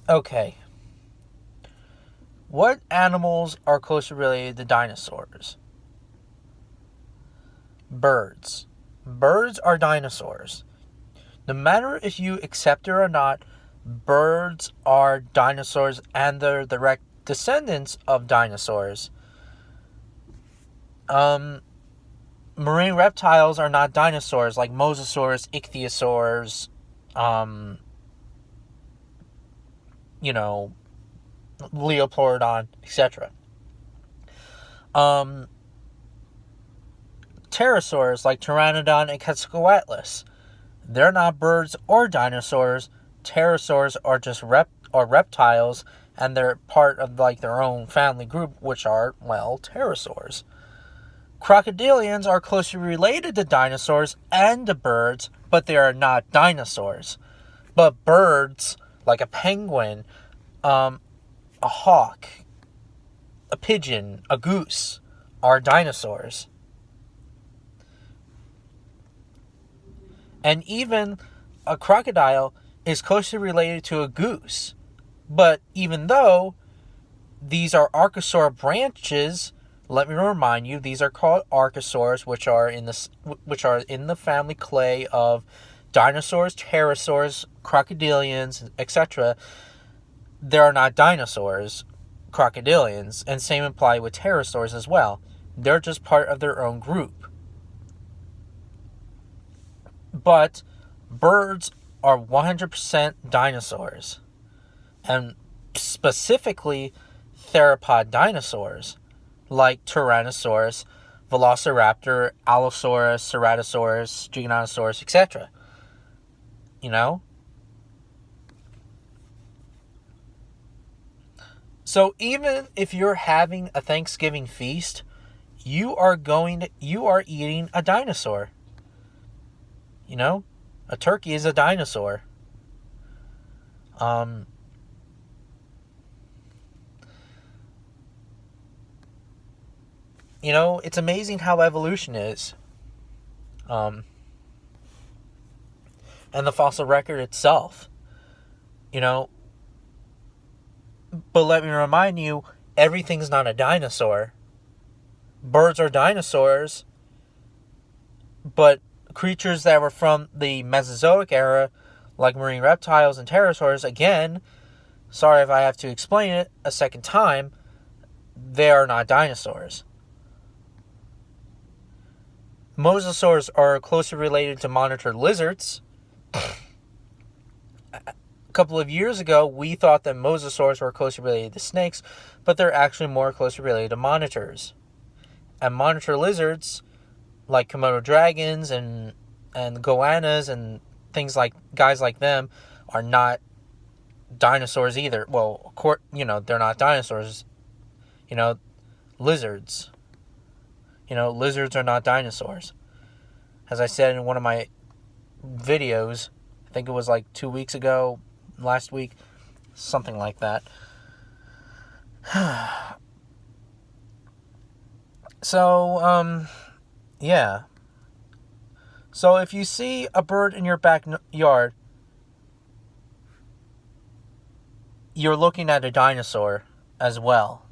Okay. What animals are closely related to dinosaurs? Birds. Birds are dinosaurs. No matter if you accept it or not, birds are dinosaurs and they're direct descendants of dinosaurs. Marine reptiles are not dinosaurs like mosasaurs, ichthyosaurs, Leopardon, etc. Pterosaurs like Pteranodon and Quetzalcoatlus. They're not birds or dinosaurs. Pterosaurs are just reptiles, and they're part of their own family group, which are, pterosaurs. Crocodilians are closely related to dinosaurs and to birds, but they are not dinosaurs. But birds, like a penguin, a hawk, a pigeon, a goose, are dinosaurs. And even a crocodile is closely related to a goose. But even though these are archosaur branches, let me remind you, these are called archosaurs, which are in the family clade of dinosaurs, pterosaurs, crocodilians, etc. They are not dinosaurs, crocodilians, and same apply with pterosaurs as well. They're just part of their own group. But birds are 100% dinosaurs, and specifically theropod dinosaurs like Tyrannosaurus, Velociraptor, Allosaurus, Ceratosaurus, Giganotosaurus, etc. So even if you're having a Thanksgiving feast, you are eating a dinosaur. A turkey is a dinosaur. It's amazing how evolution is. And the fossil record itself. But let me remind you, everything's not a dinosaur. Birds are dinosaurs, but creatures that were from the Mesozoic era, like marine reptiles and pterosaurs, again, sorry if I have to explain it a second time, they are not dinosaurs. Mosasaurs are closely related to monitor lizards. A couple of years ago, we thought that mosasaurs were closely related to snakes, but they're actually more closely related to monitors. And monitor lizards, like Komodo dragons and goannas and guys like them, are not dinosaurs either. Well, they're not dinosaurs. Lizards. Lizards are not dinosaurs. As I said in one of my videos, I think it was like 2 weeks ago, last week, something like that. So, yeah. So if you see a bird in your backyard, you're looking at a dinosaur as well.